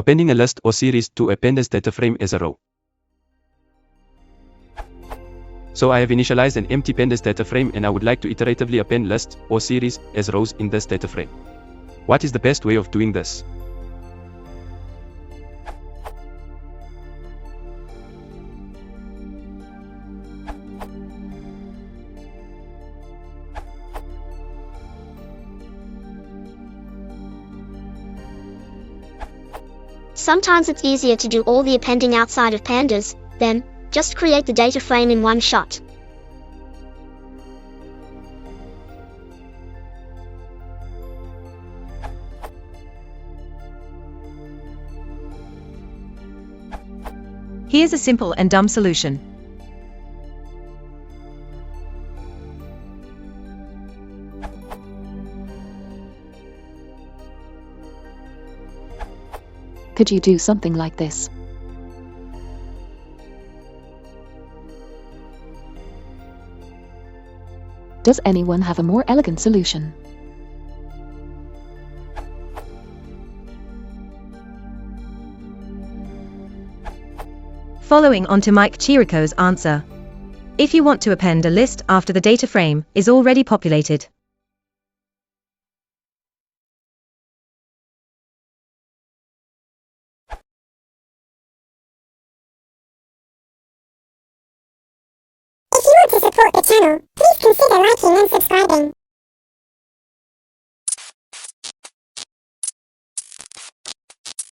Appending a list or series to a Pandas data frame as a row. So I have initialized an empty Pandas data frame and I would like to iteratively append lists or series as rows in this data frame. What is the best way of doing this? Sometimes it's easier to do all the appending outside of Pandas, then just create the data frame in one shot. Here's a simple and dumb solution. Could you do something like this? Does anyone have a more elegant solution? Following on to Mike Chirico's answer. If you want to append a list after the data frame is already populated, If you want to support the channel, please consider liking and subscribing.